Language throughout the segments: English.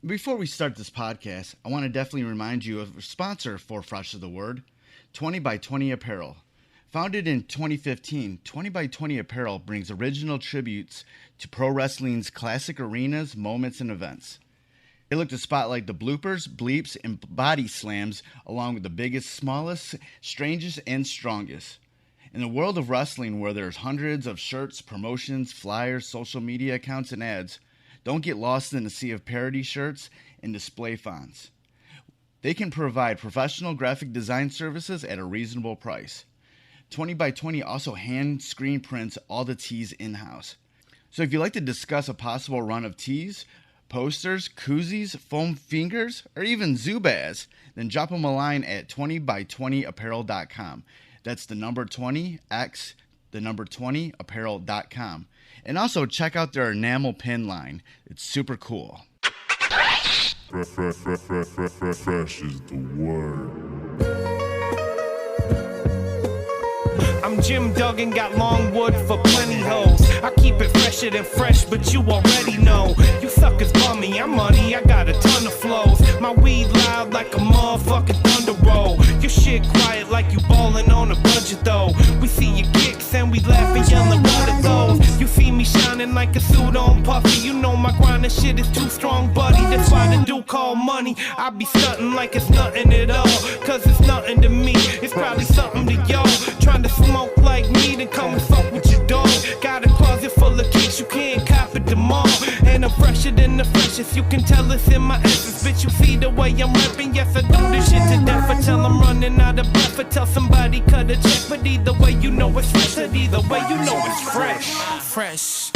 Before we start this podcast, I want to definitely remind you of a sponsor for Fresh of the Word, 20 by 20 Apparel. Founded in 2015, 20 by 20 Apparel brings original tributes to pro wrestling's classic arenas, moments, and events. They look to spotlight the bloopers, bleeps, and body slams along with the biggest, smallest, strangest, and strongest. In the world of wrestling where there's hundreds of shirts, promotions, flyers, social media accounts, and ads, don't get lost in the sea of parody shirts and display fonts. They can provide professional graphic design services at a reasonable price. 20 by 20 also hand screen prints all the tees in-house. So if you'd like to discuss a possible run of tees, posters, koozies, foam fingers, or even Zubaz, then drop them a line at 20by20apparel.com. That's the number 20x, the number 20apparel.com. And also check out their enamel pin line. It's super cool. Fresh is the word. I'm Jim Duggan, got long wood for plenty hoes. I keep it fresher than fresh, but you already know. You suckers bummy, I'm money, I got a ton of flows. My weed loud like a motherfucking thunder roll. Your shit quiet like you ballin' on a budget though. We see your kicks and we laugh and yellin' what are those. You see me shining like a suit on puffy. You know my grindin' shit is too strong, buddy. That's why the dude call money. I be stuntin' like it's nothing at all. Cause it's nothing to me, it's probably something to y'all. Trying to smoke like me, then come and fuck with your dog. Got a closet full of kicks, you can't cop it tomorrow. And I'm fresher than the freshest, you can tell it's in my essence. Bitch, you see the way I'm rapping, yes I do this shit to death. I tell I'm running out of breath, I tell somebody cut a check. But either way you know it's fresh, and either way you know it's fresh. Fresh,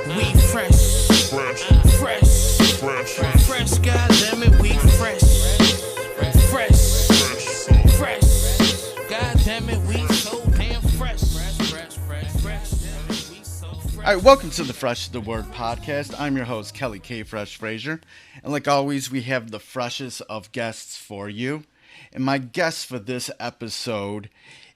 we fresh. Fresh, fresh, fresh, goddammit, we fresh. Fresh, fresh, goddammit, we so damn fresh. All right, welcome to the Fresh is the Word podcast. I'm your host, Kelly K. Fresh Frazier. And like always, we have the freshest of guests for you. And my guest for this episode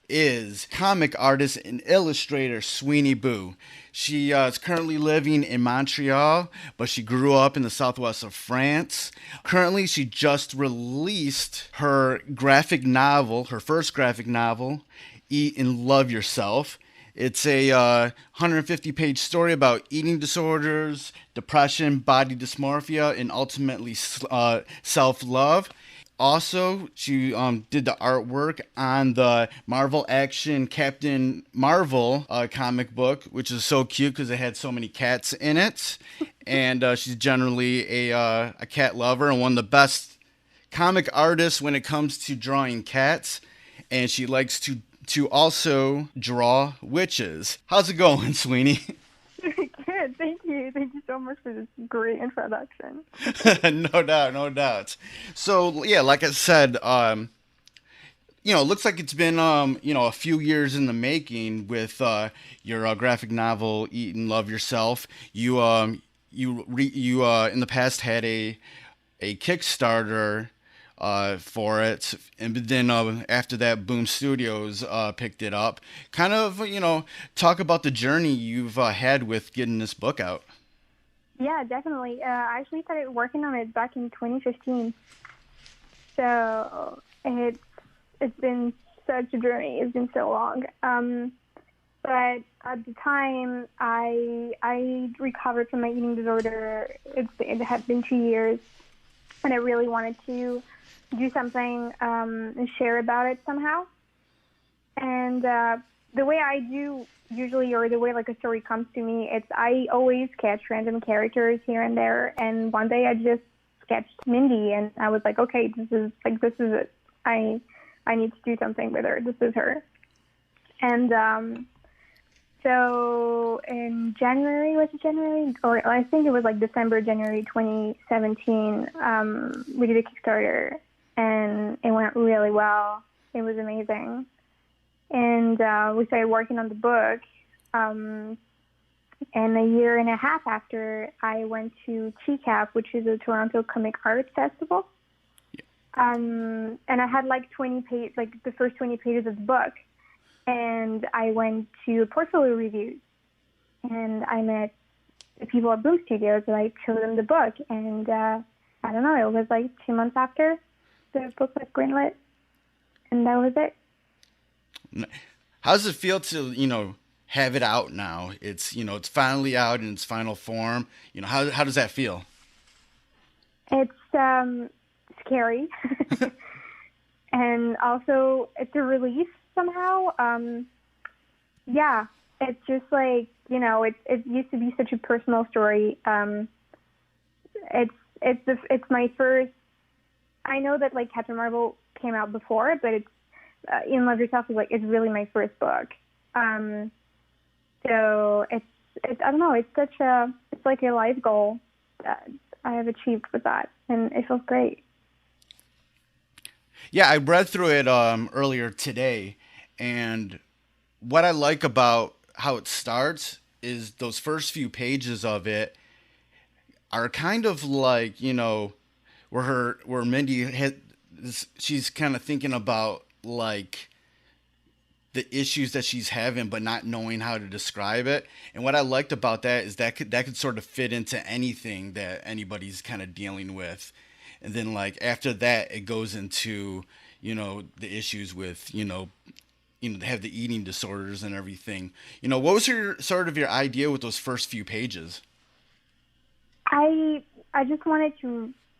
is comic artist and illustrator Sweeney Boo. She is currently living in Montreal, but she grew up in the southwest of France. Currently, she just released her graphic novel, her first graphic novel, Eat and Love Yourself. It's a 150-page story about eating disorders, depression, body dysmorphia, and ultimately self-love. Also, she did the artwork on the Marvel Action Captain Marvel comic book, which is so cute because it had so many cats in it. And she's generally a cat lover and one of the best comic artists when it comes to drawing cats. And she likes to also draw witches. How's it going, Sweeney? Good, thank you. Thank you so much for this great introduction. No doubt. So, yeah, like I said, it looks like it's been, a few years in the making with your graphic novel, Eat and Love Yourself. You in the past had a Kickstarter for it, and then after that, Boom Studios picked it up. Kind of, talk about the journey you've had with getting this book out. Yeah, definitely. I actually started working on it back in 2015. So it's been such a journey. It's been so long. But at the time, I recovered from my eating disorder. It had been 2 years, and I really wanted to do something and share about it somehow. And the way I do usually, or the way like a story comes to me, it's I always sketch random characters here and there. And one day I just sketched Mindy, and I was like, okay, this is it. I need to do something with her. This is her. And so in January, or I think it was like January 2017, we did a Kickstarter, and it went really well. It was amazing. And we started working on the book. And a year and a half after, I went to TCAF, which is a Toronto Comic Arts Festival. And I had like the first 20 pages of the book. And I went to portfolio reviews, and I met the people at Boom Studios, and I showed them the book, and I don't know, it was like 2 months after the book was greenlit, and that was it. How does it feel to, have it out now? It's, it's finally out in its final form. How does that feel? It's scary, and also it's a relief somehow. Yeah, it's just like, it used to be such a personal story. It's my first. I know that like Captain Marvel came out before, but it's In Love Yourself is like, it's really my first book. So it's I don't know. It's like a life goal that I have achieved with that, and it feels great. Yeah, I read through it earlier today, and what I like about how it starts is those first few pages of it are kind of like, where Mindy she's kind of thinking about like the issues that she's having but not knowing how to describe it. And what I liked about that is that could sort of fit into anything that anybody's kind of dealing with. And then like after that it goes into, the issues with, they have the eating disorders and everything. What was your idea with those first few pages? I just wanted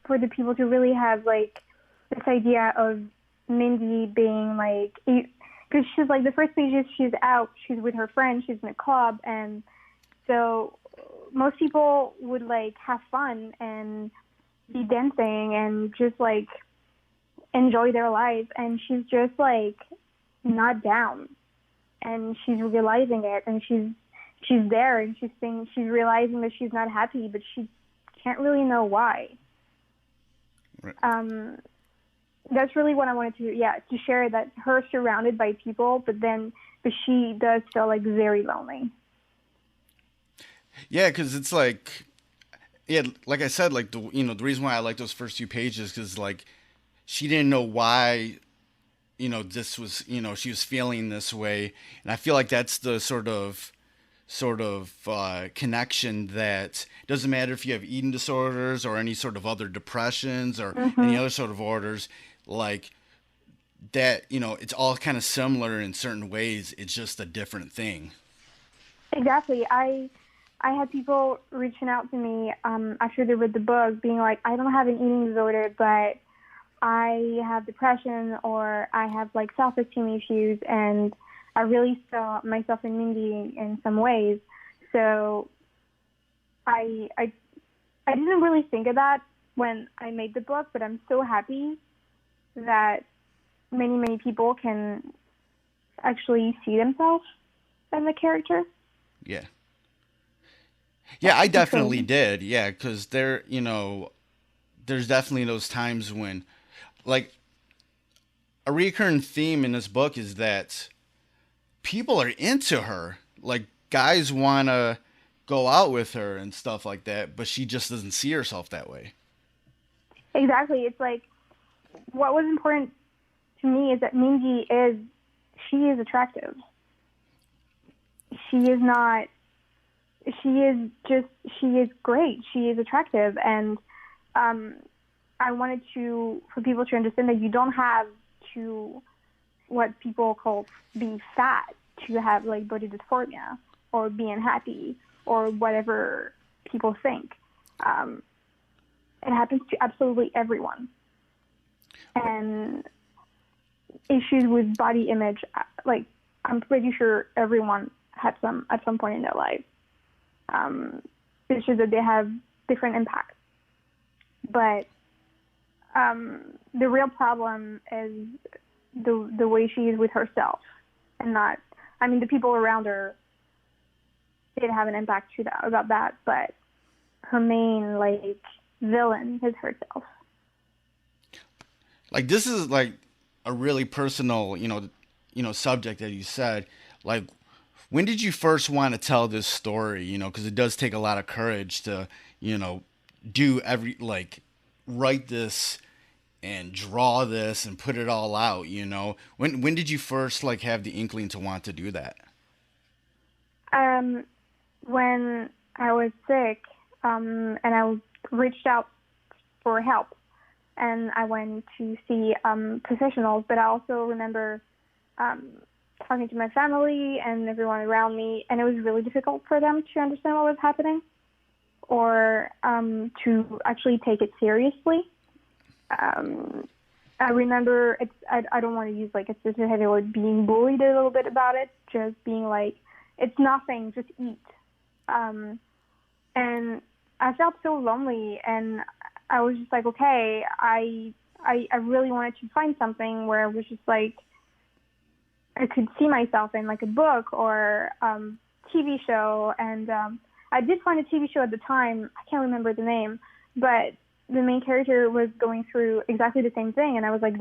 for the people to really have like this idea of Mindy being like, because she's like, the first pages she's out, she's with her friends, she's in a club, and so most people would like have fun and be dancing and just like enjoy their life, and she's just like not down, and she's realizing it, and she's there, and she's realizing that she's not happy, but she can't really know why. Right. That's really what I wanted to share, that her surrounded by people, but she does feel like very lonely. Yeah, because it's like, yeah, like I said, like the reason why I like those first few pages, because like she didn't know why, this was, she was feeling this way, and I feel like that's the sort of connection that doesn't matter if you have eating disorders or any sort of other depressions or any other sort of orders, like that, it's all kind of similar in certain ways. It's just a different thing. Exactly. I had people reaching out to me after they read the book, being like, I don't have an eating disorder, but I have depression, or I have like self-esteem issues, and I really saw myself in Mindy in some ways. So I didn't really think of that when I made the book, but I'm so happy that many people can actually see themselves in the character. Yeah. Yeah, I definitely did. Yeah, because there's definitely those times when, like, a recurring theme in this book is that people are into her. Like, guys want to go out with her and stuff like that, but she just doesn't see herself that way. Exactly. It's like, what was important to me is that she is attractive. She is great. She is attractive. And I wanted for people to understand that you don't have to, what people call, be fat to have like body dysphoria or be unhappy or whatever people think. It happens to absolutely everyone. And issues with body image, like, I'm pretty sure everyone had some at some point in their life. It's just that they have different impacts. But the real problem is the way she is with herself, and not, I mean, the people around her did have an impact about that, but her main like villain is herself. Like, this is like a really personal, subject that you said. Like, when did you first want to tell this story? Because it does take a lot of courage to, do write this and draw this and put it all out. When did you first like have the inkling to want to do that? When I was sick, and I reached out for help. And I went to see professionals, but I also remember talking to my family and everyone around me, and it was really difficult for them to understand what was happening or to actually take it seriously. I remember, I don't want to use like a specific heavy word, being bullied a little bit about it, just being like, it's nothing, just eat. And I felt so lonely, and I was just like, okay, I really wanted to find something where it was just like, I could see myself in like a book or TV show. And I did find a TV show at the time, I can't remember the name, but the main character was going through exactly the same thing. And I was like,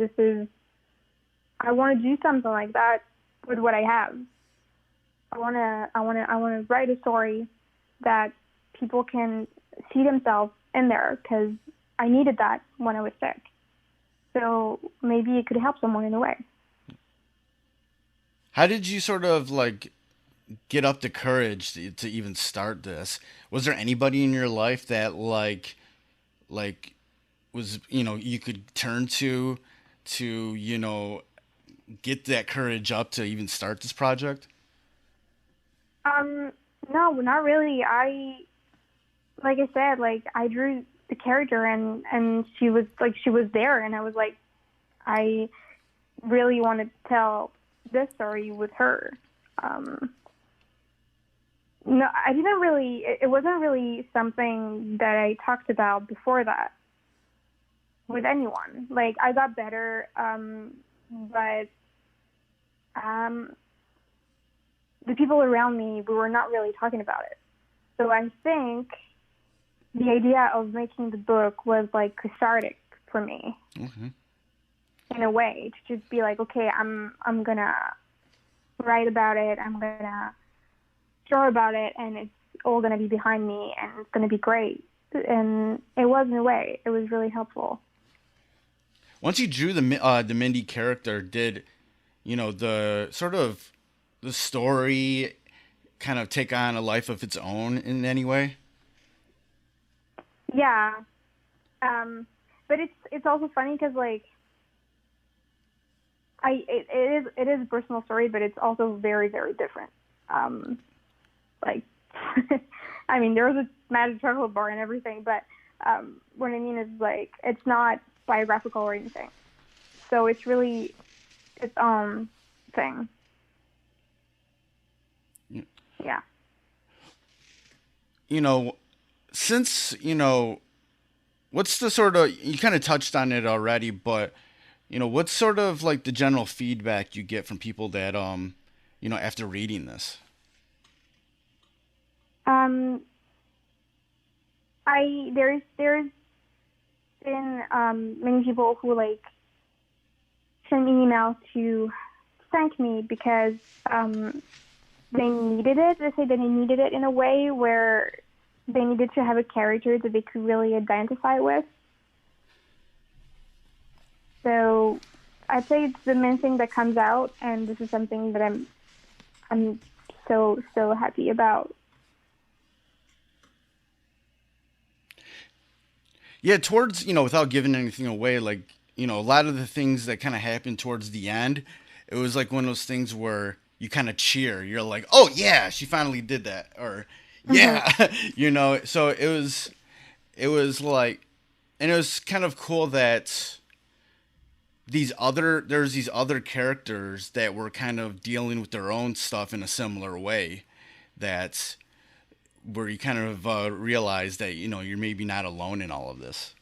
I want to do something like that with what I have. I want to write a story that people can see themselves in there, because I needed that when I was sick. So maybe it could help someone in a way. How did you sort of like get up the courage to even start this? Was there anybody in your life that like was, you could turn to, get that courage up to even start this project? No, not really. Like I said, I drew the character and she was there, and I was like, I really want to tell this story with her. No, I didn't really, it wasn't really something that I talked about before that with anyone. Like, I got better, but the people around me, we were not really talking about it. So I think the idea of making the book was like cathartic for me. Mm-hmm. In a way, to just be like, okay, I'm gonna write about it, I'm gonna draw about it, and it's all gonna be behind me, and it's gonna be great. And it was, in a way, it was really helpful. Once you drew the Mindy character, did the sort of the story kind of take on a life of its own in any way? Yeah, but it's also funny because it is a personal story, but it's also very, very different. I mean, there was a magic chocolate bar and everything, but what I mean is it's not biographical or anything. So it's really its own thing. Yeah. Since, what's the sort of, you kind of touched on it already, but what's sort of like the general feedback you get from people that, after reading this? There's been many people who send me emails to thank me because they needed it. They say that they needed it in a way where they needed to have a character that they could really identify with. So I'd say it's the main thing that comes out, and this is something that I'm so happy about. Yeah, towards, without giving anything away, a lot of the things that kind of happened towards the end, it was like one of those things where you kind of cheer. You're like, oh yeah, she finally did that. Or yeah, so it was like, and it was kind of cool that there's these other characters that were kind of dealing with their own stuff in a similar way, that where you kind of realize that, you're maybe not alone in all of this.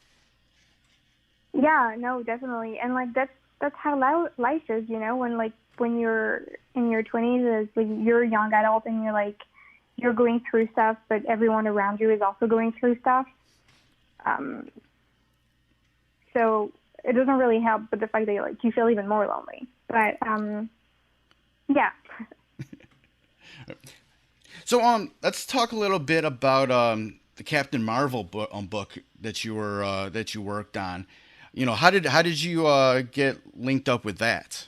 Yeah, no, definitely. And that's how life is, when you're in your 20s, you're a young adult and you're going through stuff, but everyone around you is also going through stuff. So it doesn't really help, but the fact that you feel even more lonely. But yeah. So let's talk a little bit about the Captain Marvel book that you worked on. How did you get linked up with that?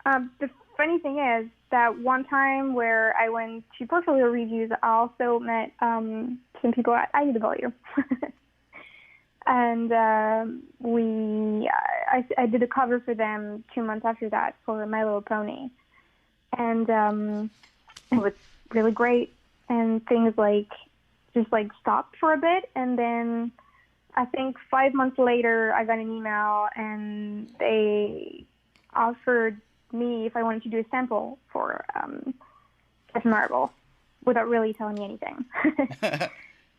The funny thing is that one time where I went to portfolio reviews, I also met some people at IDW. And I did a cover for them 2 months after that for My Little Pony, and it was really great. And things just stopped for a bit, and then I think 5 months later I got an email and they offered me if I wanted to do a sample for Captain Marvel without really telling me anything.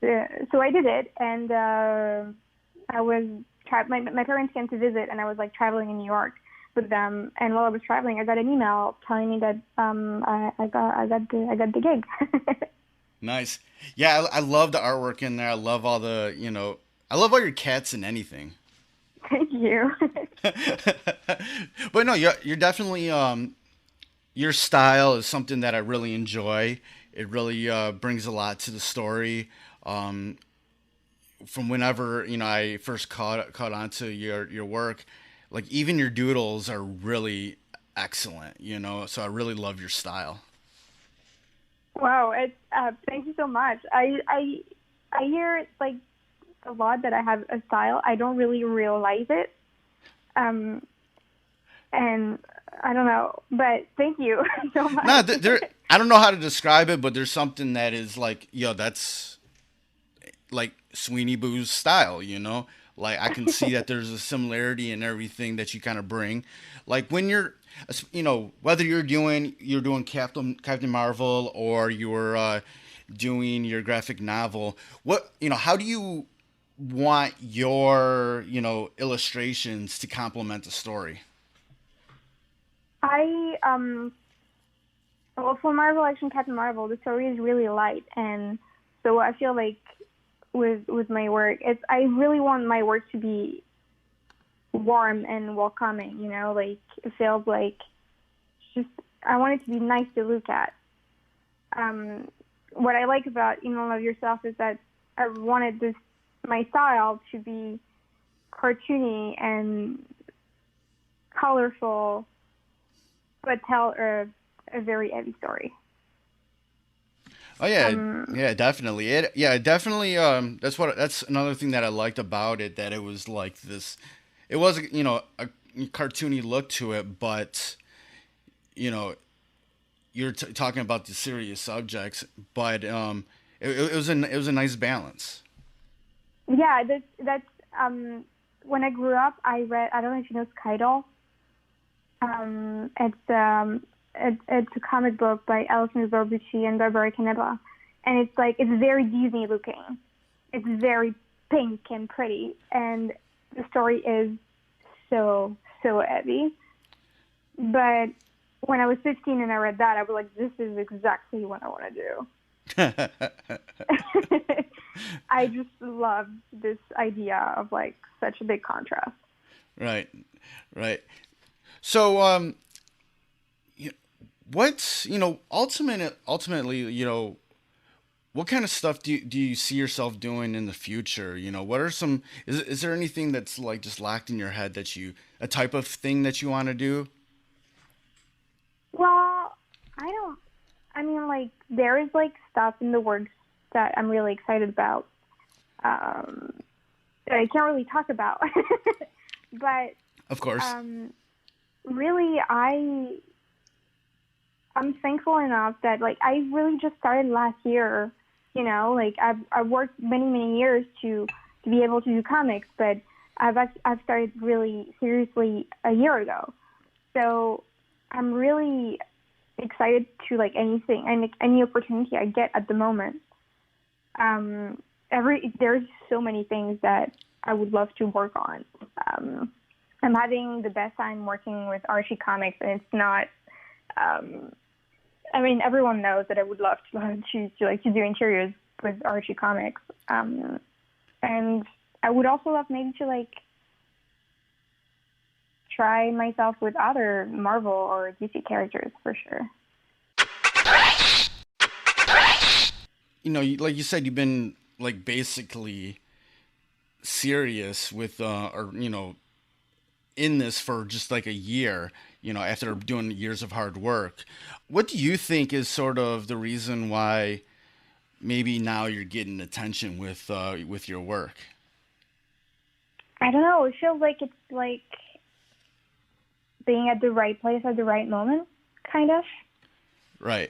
So I did it, and I was my parents came to visit, and I was traveling in New York with them. And while I was traveling, I got an email telling me that I got the gig. Nice. Yeah, I love the artwork in there. I love all the I love all your cats and anything. Thank you. But no, you're definitely your style is something that I really enjoy. It really brings a lot to the story. From whenever I first caught onto your work, even your doodles are really excellent. So I really love your style. Wow, thank you so much. I hear a lot that I have a style. I don't really realize it, and I don't know. But thank you so much. No, I don't know how to describe it, but there's something that is that's Sweeney Boo's style. I can see that there's a similarity in everything that you kind of bring. When you're, whether you're doing Captain Marvel or you're doing your graphic novel, how do you want your, illustrations to complement the story? Well, for Marvel Action Captain Marvel, the story is really light, and so I feel with my work, I really want my work to be warm and welcoming. It feels I want it to be nice to look at. What I like about In All of Yourself is that I wanted my style to be cartoony and colorful, but tell a very heavy story. Oh yeah, yeah, definitely. Definitely. That's another thing that I liked about it, that it was this. It was a cartoony look to it, but you're talking about the serious subjects, but it was a nice balance. Yeah, that's when I grew up, I read. I don't know if you know Skydol. It's a comic book by Alison Barbucci and Barbara Caneva, and it's very Disney looking. It's very pink and pretty, and the story is so heavy. But when I was 15 and I read that, I was like, this is exactly what I want to do. I just love this idea of such a big contrast. Right. So, what's ultimately, what kind of stuff do you see yourself doing in the future? What are some? Is there anything that's just locked in your head a type of thing that you want to do? Well, there is stuff in the works that I'm really excited about, that I can't really talk about. But of course, really, I'm thankful enough that I really just started last year. I've worked many years to be able to do comics, but I've started really seriously a year ago. So I'm really excited to anything and any opportunity I get at the moment. There's so many things that I would love to work on. I'm having the best time working with Archie Comics, and it's not. Everyone knows that I would love to do interiors with Archie Comics, and I would also love maybe to try myself with other Marvel or DC characters for sure. Like you said, you've been basically serious with in this for just a year, after doing years of hard work. What do you think is sort of the reason why maybe now you're getting attention with your work? I don't know. It feels like it's like being at the right place at the right moment, kind of. Right.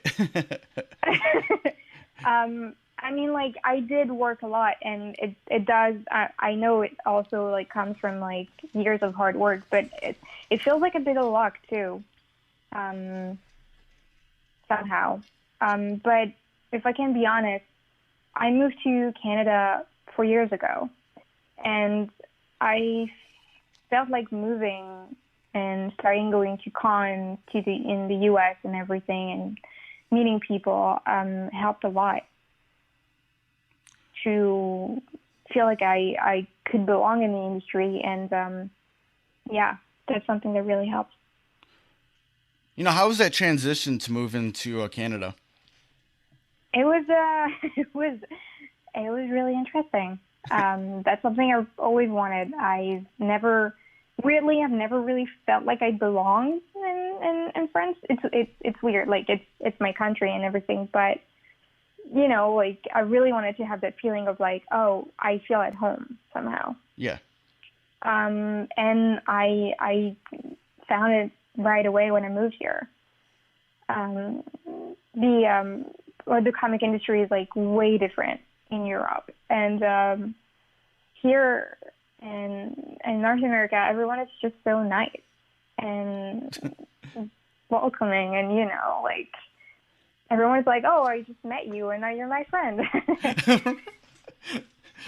I mean, like, I did work a lot, and it does. I know it also like comes from like years of hard work, but it feels like a bit of luck too, somehow. But if I can be honest, I moved to Canada 4 years ago, and I felt like moving and starting going to cons in the U.S. and everything, and meeting people helped a lot to feel like I could belong in the industry, and yeah, that's something that really helps. How was that transition to move into Canada? It was it was really interesting. That's something I've always wanted. I've never really felt like I belonged in France. It's weird. Like it's my country and everything, but like I really wanted to have that feeling of like, oh, I feel at home somehow. Yeah. And I found it right away when I moved here. The comic industry is like way different in Europe, and here in North America, everyone is just so nice and welcoming, and like everyone's like, oh, I just met you and now you're my friend.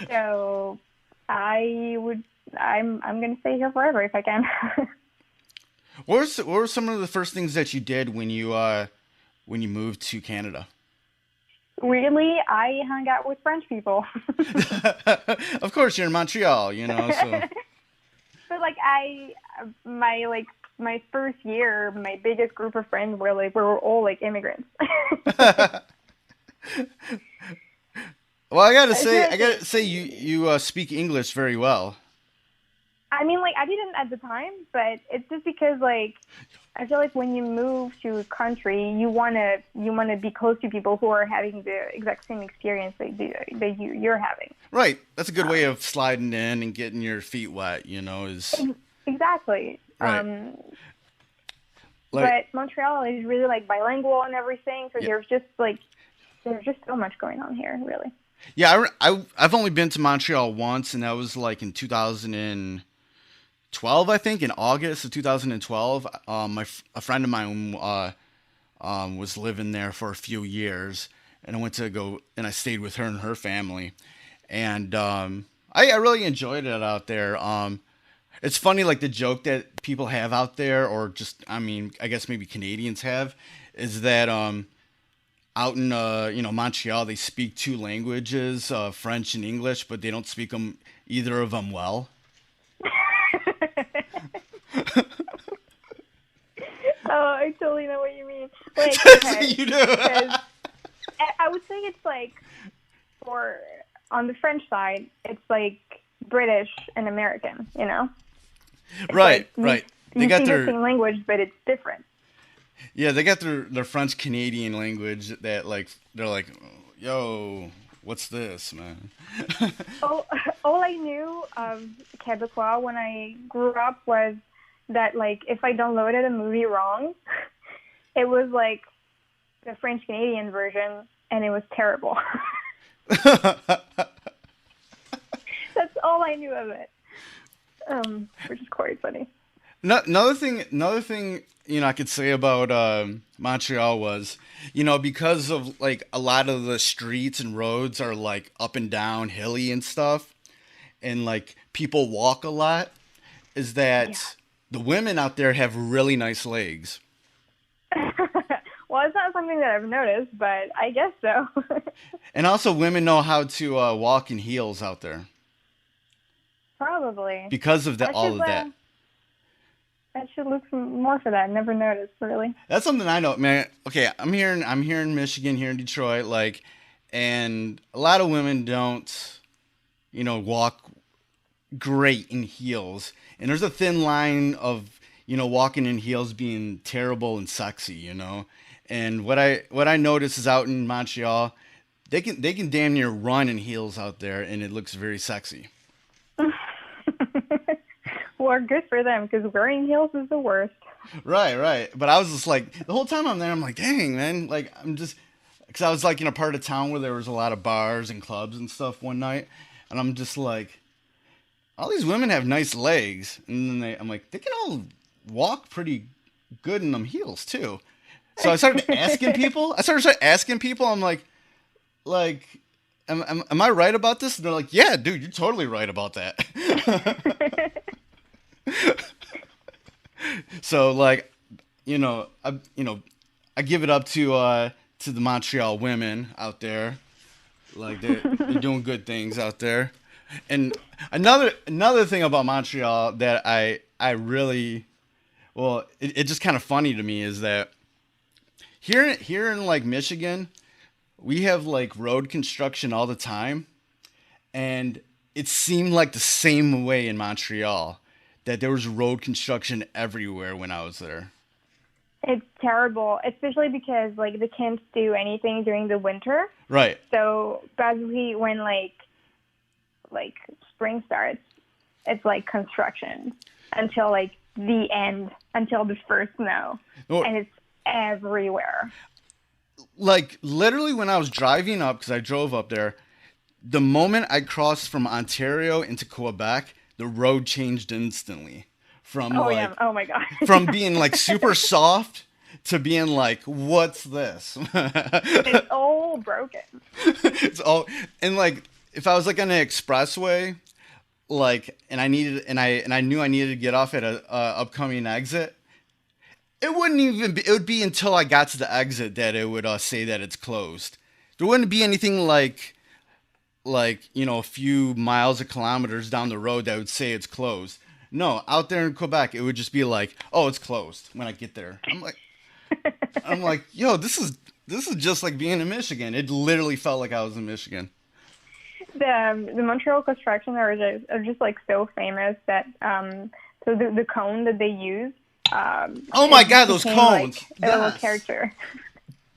So I'm gonna stay here forever if I can. What were some of the first things that you did when you moved to Canada? Really, I hung out with French people. Of course, you're in Montreal, so. But like my first year, my biggest group of friends were all like immigrants. Well, I gotta say, you speak English very well. I mean, like I didn't at the time, but it's just because like I feel like when you move to a country, you wanna be close to people who are having the exact same experience that you're having. Right. That's a good way of sliding in and getting your feet wet. Is exactly. Right. But Montreal is really like bilingual and everything, so there's just so much going on here, really. Yeah, I've only been to Montreal once, and that was like in 2012, I think, in August of 2012. A friend of mine was living there for a few years, and I went to go and I stayed with her and her family, and I really enjoyed it out there. It's funny, like the joke that people have out there, or just I guess maybe Canadians have, is that out in Montreal they speak two languages, French and English, but they don't speak either of them well. Oh, I totally know what you mean. Like, okay, you do. I would say it's like on the French side, it's like British and American, It's right, like right. You got the same language, but it's different. Yeah, they got their French Canadian language that like they're like, yo, what's this, man? All I knew of Quebecois when I grew up was that like if I downloaded a movie wrong, it was like the French Canadian version, and it was terrible. That's all I knew of it, which is quite funny. Another thing, I could say about Montreal was, because of like a lot of the streets and roads are like up and down, hilly and stuff, and like people walk a lot, is that the women out there have really nice legs. Well, it's not something that I've noticed, but I guess so. And also, women know how to walk in heels out there. Probably. Because of all of that. I should look more for that. Never noticed, really. That's something I know, man. Okay, I'm here in Michigan, here in Detroit, like, and a lot of women don't, walk great in heels. And there's a thin line of, walking in heels being terrible and sexy, And what I notice is out in Montreal, they can damn near run in heels out there, and it looks very sexy. Well, good for them, because wearing heels is the worst. Right. But I was just like, the whole time I'm there, I'm like, dang, man. Like, I'm just, because I was like in a part of town where there was a lot of bars and clubs and stuff one night. And I'm just like, all these women have nice legs. And then I'm like, they can all walk pretty good in them heels too. So I started asking people. I'm like, am I right about this? And they're like, yeah, dude, you're totally right about that. So like, I give it up to the Montreal women out there. Like they're doing good things out there. And another thing about Montreal that I really, well, it's just kind of funny to me is that here in like Michigan, we have like road construction all the time, and it seemed like the same way in Montreal, that there was road construction everywhere when I was there. It's terrible, especially because like they can't do anything during the winter. Right. So basically, when like spring starts, it's like construction until like the end, until the first snow, and it's everywhere. Like literally, when I was driving up, because I drove up there, the moment I crossed from Ontario into Quebec, the road changed instantly. From Oh my god. From being like super soft to being like, what's this? It's all broken. It's all, and like if I was like on an expressway, like and I knew I needed to get off at a upcoming exit, it wouldn't even be, it would be until I got to the exit that it would say that it's closed. There wouldn't be anything like a few miles or kilometers down the road that would say it's closed. No, out there in Quebec, it would just be like, "Oh, it's closed." When I get there, I'm like, "Yo, this is just like being in Michigan." It literally felt like I was in Michigan. The Montreal construction are just like so famous that so the cone that they use. Oh my god, those cones! Like a little character.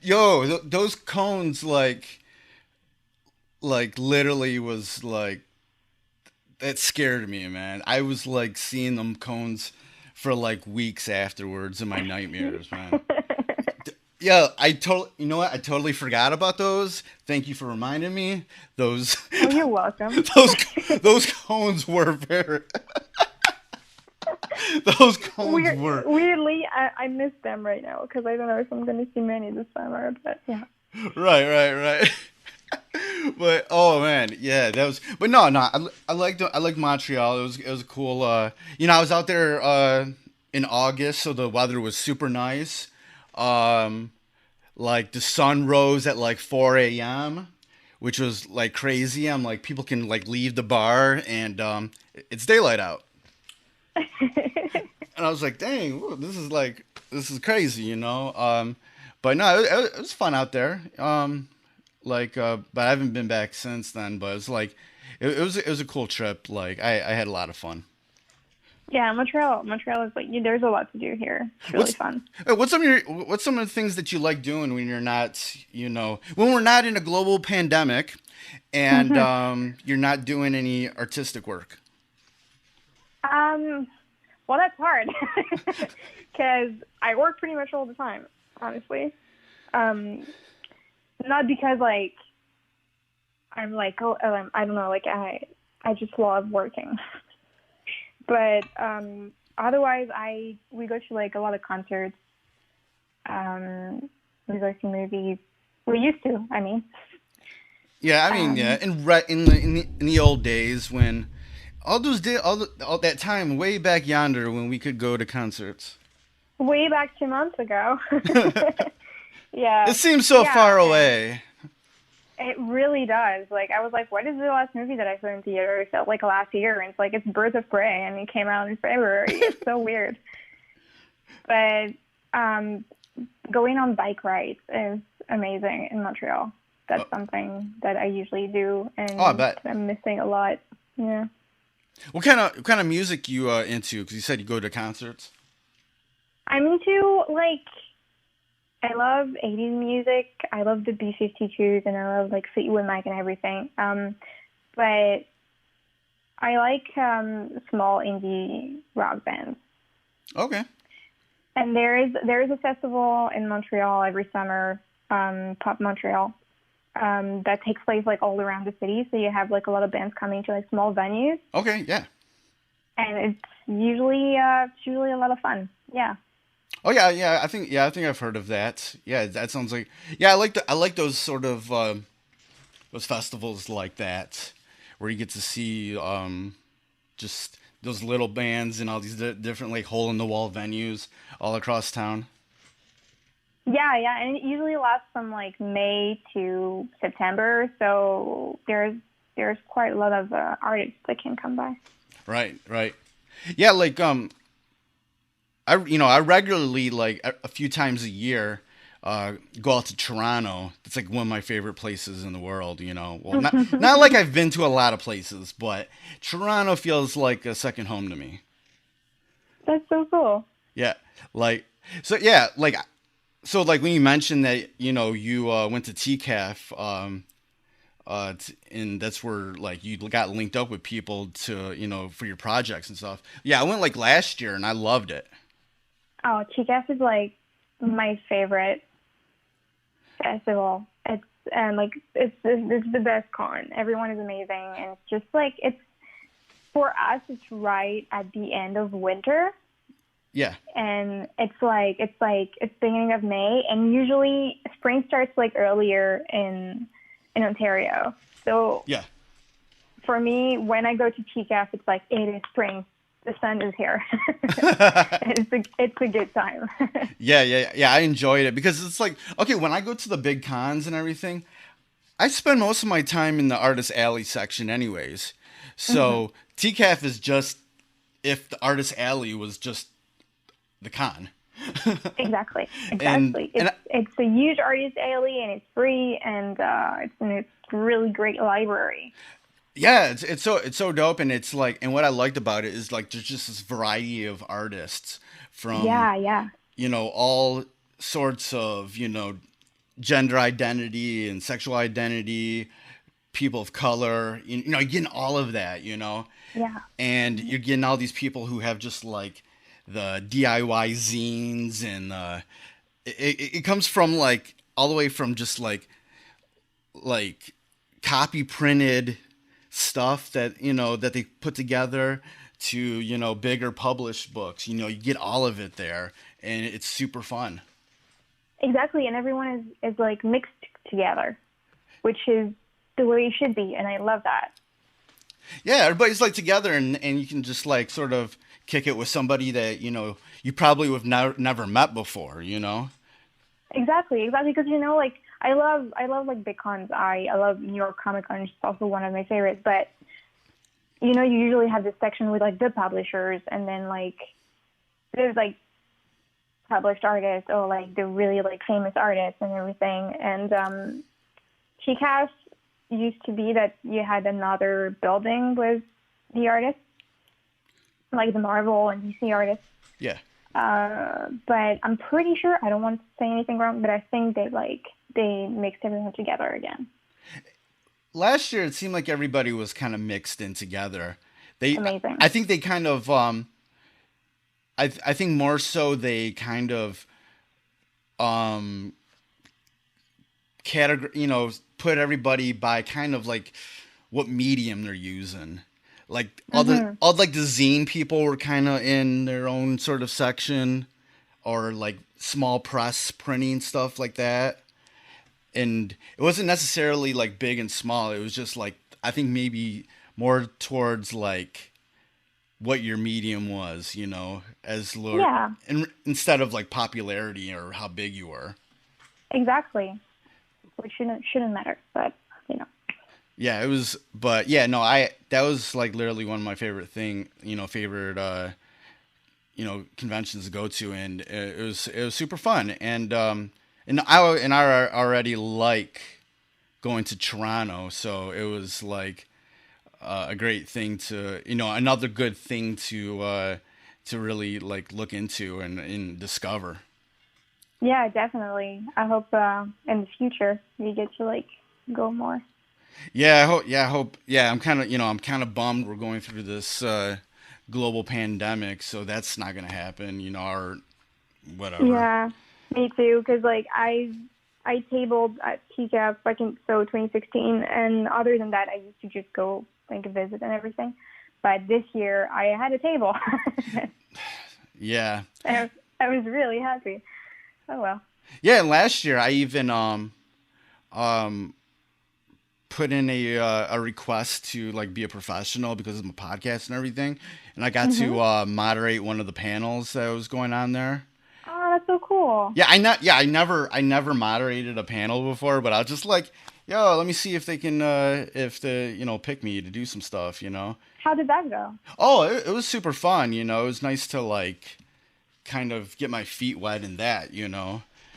Yo, those cones like literally was like. That scared me, man. I was like seeing them cones for like weeks afterwards in my nightmares, man. Yeah, you know what? I totally forgot about those. Thank you for reminding me. Those. Oh, you're welcome. those cones were very. Those cones were. Weirdly, I miss them right now because I don't know if I'm going to see many this summer, but yeah. Right. But oh man, yeah, that was. But no, I liked Montreal. It was cool. I was out there in August, so the weather was super nice. Like the sun rose at like 4 a.m., which was like crazy. I'm like, people can like leave the bar and it's daylight out. And I was like, dang, whoa, this is crazy, But no, it was fun out there. But I haven't been back since then. But it's like, it was a cool trip. Like I had a lot of fun. Yeah, Montreal is like there's a lot to do here. It's really fun. What's some of the things that you like doing when you're not, when we're not in a global pandemic, and you're not doing any artistic work? Well, that's hard because I work pretty much all the time, honestly. Not because like I'm like I don't know, like I just love working. But otherwise, we go to like a lot of concerts. We go to movies. We used to. I mean. Yeah, yeah. In the old days when all that time way back yonder when we could go to concerts. Way back 2 months ago. Yeah. It seems so far away. It really does. Like, I was like, what is the last movie that I saw in theater? It felt like last year. And it's like, it's Birds of Prey, and it came out in February. It's so weird. But going on bike rides is amazing in Montreal. That's something that I usually do, and I bet. I'm missing a lot. Yeah. What kind of music you into? Because you said you go to concerts. I'm into, like, I love 80s music. I love the B-52s, and I love like Fleetwood Mac and everything. But I like small indie rock bands. Okay. And there is a festival in Montreal every summer, Pop Montreal, that takes place like all around the city. So you have like a lot of bands coming to like small venues, Okay, yeah. and it's usually a lot of fun. Yeah. Oh yeah. I think I've heard of that. Yeah, that sounds like yeah. I like those sort of those festivals like that, where you get to see just those little bands and all these different like hole in the wall venues all across town. Yeah, yeah, and it usually lasts from like May to September, so there's quite a lot of artists that can come by. Right, right. Yeah, like I regularly like a few times a year go out to Toronto. It's like one of my favorite places in the world. Well, not like I've been to a lot of places, but Toronto feels like a second home to me. That's so cool. Yeah, like so. Yeah, like so. Like when you mentioned that you went to TCAF, and that's where like you got linked up with people to for your projects and stuff. Yeah, I went like last year and I loved it. Oh, Chigas is like my favorite festival. It's the best con. Everyone is amazing, and it's just like it's for us. It's right at the end of winter, Yeah. and it's beginning of May, and usually spring starts like earlier in Ontario. So Yeah. for me, when I go to TCAF, it's like it is spring. The sun is here. It's a good time. Yeah. I enjoyed it because it's like, okay, when I go to the big cons and everything, I spend most of my time in the artist alley section anyways. So TCAF is just if the artist alley was just the con. Exactly. And It's a huge artist alley, and it's free, and it's a really great library. Yeah, it's so dope, and it's like, and what I liked about it is like there's just this variety of artists from Yeah. all sorts of gender identity and sexual identity, people of color, you're getting all of that, Yeah. and you're getting all these people who have just like the DIY zines, and it comes from like all the way from just like copy printed stuff that that they put together to bigger published books. You get all of it there, and it's super fun. Exactly, and everyone is like mixed together, which is the way it should be, and I love that. Yeah, everybody's like together, and you can just like sort of kick it with somebody that you probably would never met before. Exactly, because like I love like big cons. I love New York Comic Con, which is also one of my favorites. But you usually have this section with like the publishers, and then like there's like published artists or like the really like famous artists and everything. And TCAS used to be that you had another building with the artists, like the Marvel and DC artists. Yeah. But I'm pretty sure, I don't want to say anything wrong, but I think they mixed everyone together again. Last year, it seemed like everybody was kind of mixed in together. Amazing. I think they kind of, I think more so they kind of, put everybody by kind of like what medium they're using. Like all the zine people were kind of in their own sort of section, or like small press printing stuff like that. And it wasn't necessarily like big and small. It was just like, I think maybe more towards like what your medium was, as lower, and instead of like popularity or how big you were. Exactly, which shouldn't matter, but Yeah, it was, but yeah, no, that was like literally one of my favorite conventions to go to, and it was super fun, and I already like going to Toronto, so it was like a great thing to, another good thing to really like look into and discover. Yeah, definitely. I hope in the future we get to like go more. Yeah, I hope. Yeah, I hope. Yeah, I'm kind of bummed we're going through this global pandemic, so that's not gonna happen. Or whatever. Yeah, me too. Because like I tabled at TCAF back in 2016, and other than that, I used to just go like visit and everything. But this year, I had a table. Yeah, I was really happy. Oh well. yeah. And last year, I even um put in a request to like be a professional because of my podcast and everything, and I got Mhm. to moderate one of the panels that was going on there. Oh, that's so cool. Yeah, I never moderated a panel before, but I was just like, yo, let me see if they can if they pick me to do some stuff. How did that go? Oh, it was super fun. It was nice to like kind of get my feet wet in that.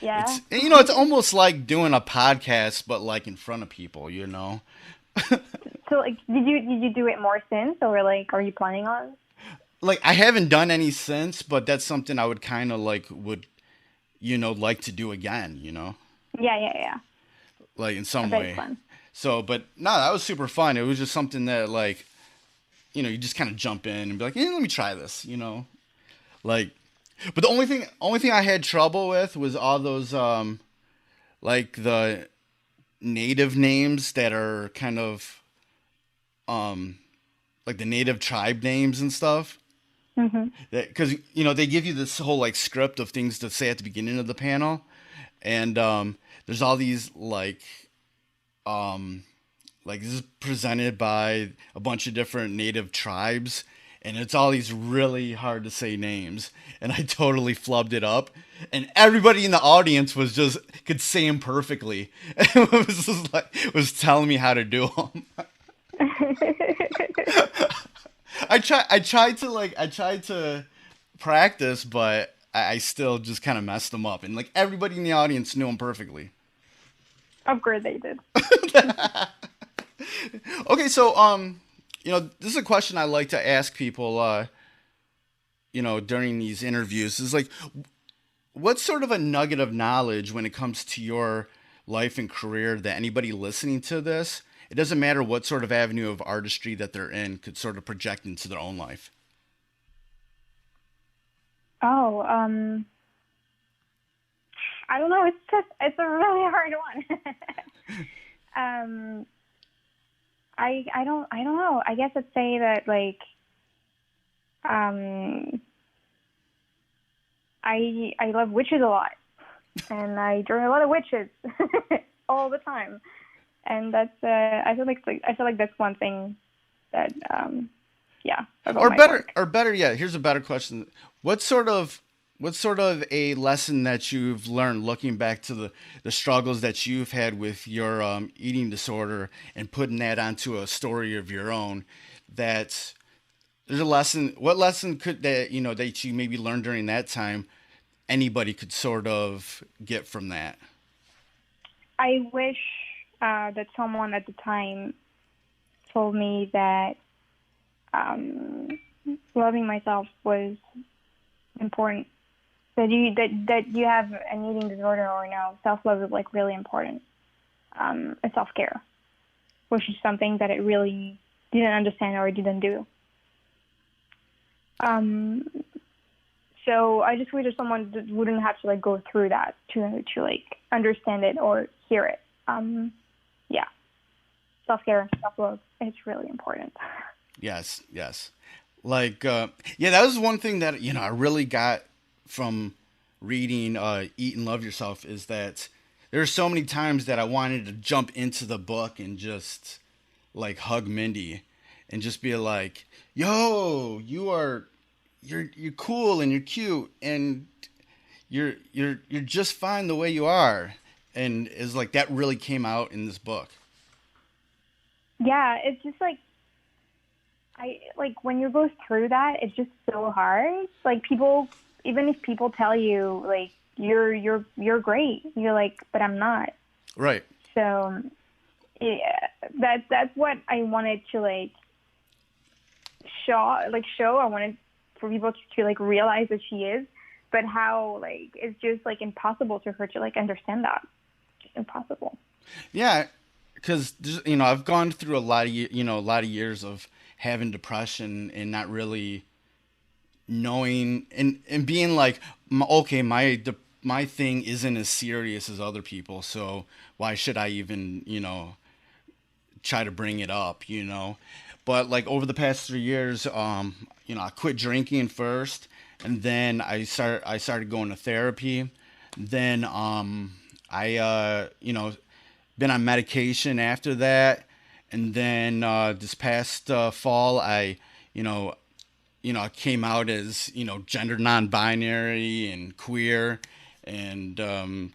Yeah. It's almost like doing a podcast but like in front of people. So like, did you do it more since, or like, are you planning on? Like I haven't done any since, but that's something I would kind of would like to do again. Yeah, yeah, yeah. Like in I some bet it's way. fun. So, but no, that was super fun. It was just something that like you just kind of jump in and be like, let me try this. Like, but the only thing I had trouble with was all those like the native names that are kind of like the native tribe names and stuff. Mhm. Because they give you this whole like script of things to say at the beginning of the panel, and there's all these like this is presented by a bunch of different native tribes, and it's all these really hard to say names, and I totally flubbed it up, and everybody in the audience could say them perfectly. It was just like was telling me how to do them. I tried to practice, but I still just kind of messed them up, and like everybody in the audience knew them perfectly. Of course they did. Okay, so this is a question I like to ask people, during these interviews. Is like, what's sort of a nugget of knowledge when it comes to your life and career that anybody listening to this, it doesn't matter what sort of avenue of artistry that they're in, could sort of project into their own life? Oh, I don't know. It's a really hard one. um, I don't know. I guess I'd say that like um, I love witches a lot, and I draw a lot of witches all the time, and that's I feel like that's one thing that yeah, about Or my better, work. or better yet, here's a better question. What sort of a lesson that you've learned looking back to the struggles that you've had with your eating disorder and putting that onto a story of your own, that there's a lesson, what lesson could that you maybe learned during that time anybody could sort of get from that? I wish that someone at the time told me that um, loving myself was important. That you have an eating disorder or no, self love is like really important. And self care, which is something that I really didn't understand or didn't do. Um, so I just wish that someone wouldn't have to like go through that to like understand it or hear it. Yeah, self care and self love is really important. Yes, yes. Like, yeah, that was one thing that I really got from reading "Eat and Love Yourself" is that there are so many times that I wanted to jump into the book and just like hug Mindy and just be like, "Yo, you're cool and you're cute and you're just fine the way you are," and is like that really came out in this book. Yeah, it's just like I like when you go through that, it's just so hard. Like people, even if people tell you like you're great, you're like, but I'm not. Right. So yeah, that's what I wanted to like show. I wanted for people to like realize that she is, but how like it's just like impossible for her to like understand that. Just impossible. Yeah, because you know, I've gone through a lot of a lot of years of having depression and not really knowing and being like, okay, my thing isn't as serious as other people, so why should I even try to bring it up, But like over the past 3 years, I quit drinking first, and then I started going to therapy. Then I been on medication after that, and then this past fall you know I came out as gender non-binary and queer and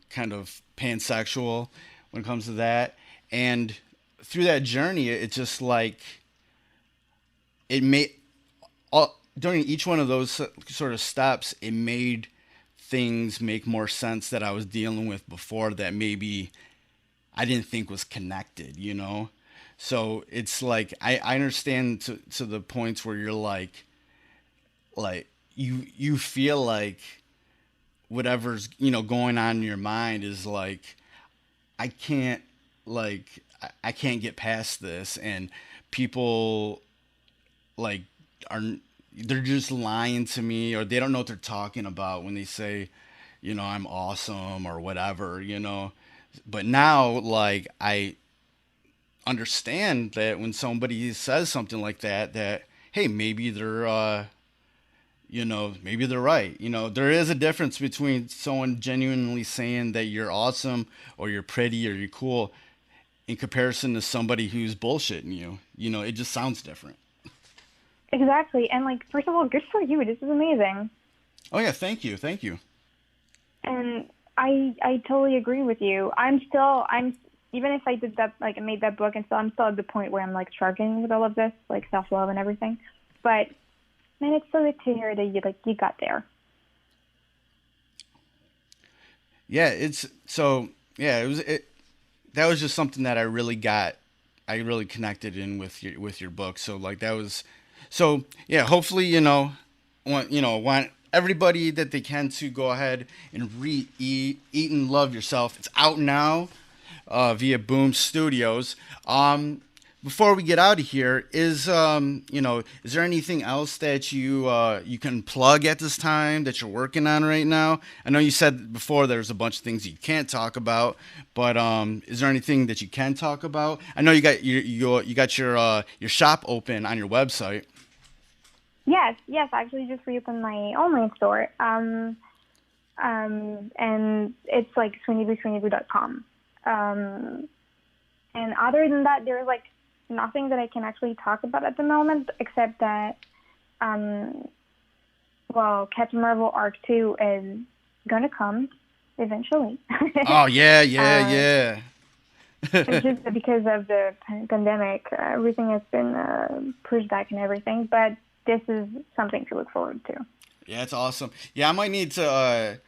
kind of pansexual when it comes to that. And through that journey, it just like it made during each one of those sort of steps, it made things make more sense that I was dealing with before that maybe I didn't think was connected. So it's like I understand to the points where you're like you feel like whatever's going on in your mind is like I can't I can't get past this, and people like are they're just lying to me, or they don't know what they're talking about when they say I'm awesome or whatever. But now like I understand that when somebody says something like that hey, maybe they're maybe they're right. There is a difference between someone genuinely saying that you're awesome or you're pretty or you're cool in comparison to somebody who's bullshitting you. It just sounds different. Exactly. And like, first of all, good for you. This is amazing. Oh yeah, thank you. Thank you. And I totally agree with you. I'm even if I did that, like I made that book, and so I'm still at the point where I'm like struggling with all of this, like self-love and everything. But man, it's so good to hear that you got there. Yeah, that was just something that I really connected in with your book. So like that was, so yeah, hopefully, want everybody that they can to go ahead and read Eat and Love Yourself. It's out now via Boom Studios. Before we get out of here, is there anything else that you can plug at this time that you're working on right now? I know you said before there's a bunch of things you can't talk about, but is there anything that you can talk about? I know you got your shop open on your website. Yes. I actually just reopened my online store. And it's like SweeneyBoo.com. And other than that, there's like nothing that I can actually talk about at the moment, except that, Captain Marvel Arc 2 is gonna come eventually. Oh yeah. It's just because of the pandemic, everything has been pushed back and everything. But this is something to look forward to. Yeah, it's awesome. Yeah, I might need to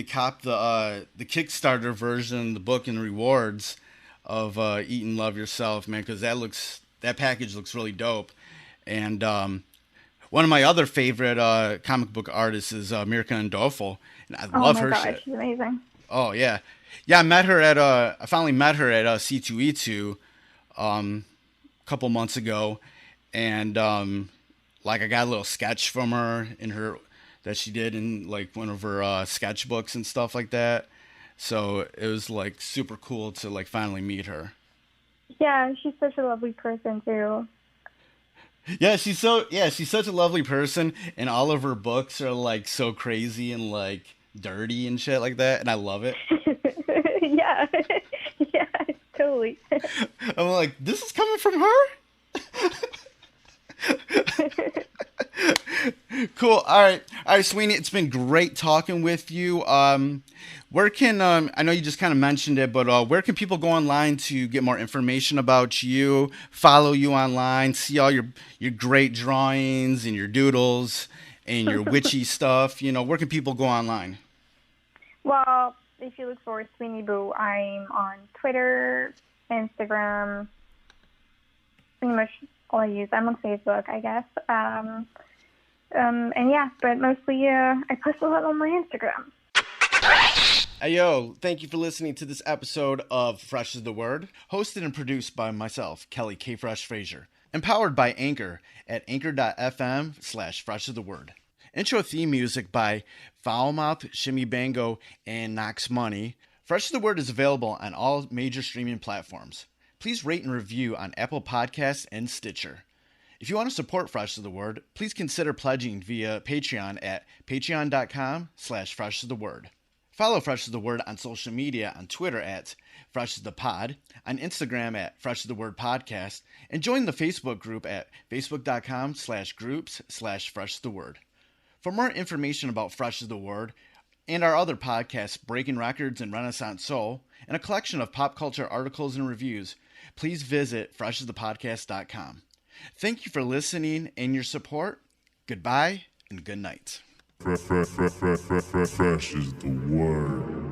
cop the Kickstarter version, the book and rewards of Eat and Love Yourself, man, because that package looks really dope. And one of my other favorite comic book artists is Mirka Andolfo, and I love her shit. She's amazing. Oh yeah, I finally met her at C2E2 a couple months ago, and like I got a little sketch from her that she did in like one of her sketchbooks and stuff like that. So it was like super cool to like finally meet her. Yeah, she's such a lovely person too. Yeah, she's such a lovely person, and all of her books are like so crazy and like dirty and shit like that, and I love it. Yeah. Yeah, totally. I'm like, this is coming from her? Cool. All right, Sweeney, it's been great talking with you. Where can I know you just kind of mentioned it, but where can people go online to get more information about you, follow you online, see all your great drawings and your doodles and your witchy stuff? Where can people go online? Well, if you look for Sweeney Boo, I'm on Twitter, Instagram, pretty much all I use. I'm on Facebook, I guess. And yeah, but mostly I post a lot on my Instagram. Hey yo, thank you for listening to this episode of Fresh is the Word, hosted and produced by myself, Kelly K. Fresh Frazier, empowered by Anchor at anchor.fm/Fresh is the Word. Intro theme music by Foulmouth, Shimmy Bango, and Knox Money. Fresh is the Word is available on all major streaming platforms. Please rate and review on Apple Podcasts and Stitcher. If you want to support Fresh is the Word, please consider pledging via Patreon at patreon.com/Fresh is the Word. Follow Fresh is the Word on social media on Twitter at Fresh is the Pod, on Instagram at Fresh is the Word Podcast, and join the Facebook group at facebook.com/groups/Fresh is the Word. For more information about Fresh is the Word and our other podcasts, Breaking Records and Renaissance Soul, and a collection of pop culture articles and reviews, please visit freshesthepodcast.com. Thank you for listening and your support. Goodbye and good night. Fresh is the word.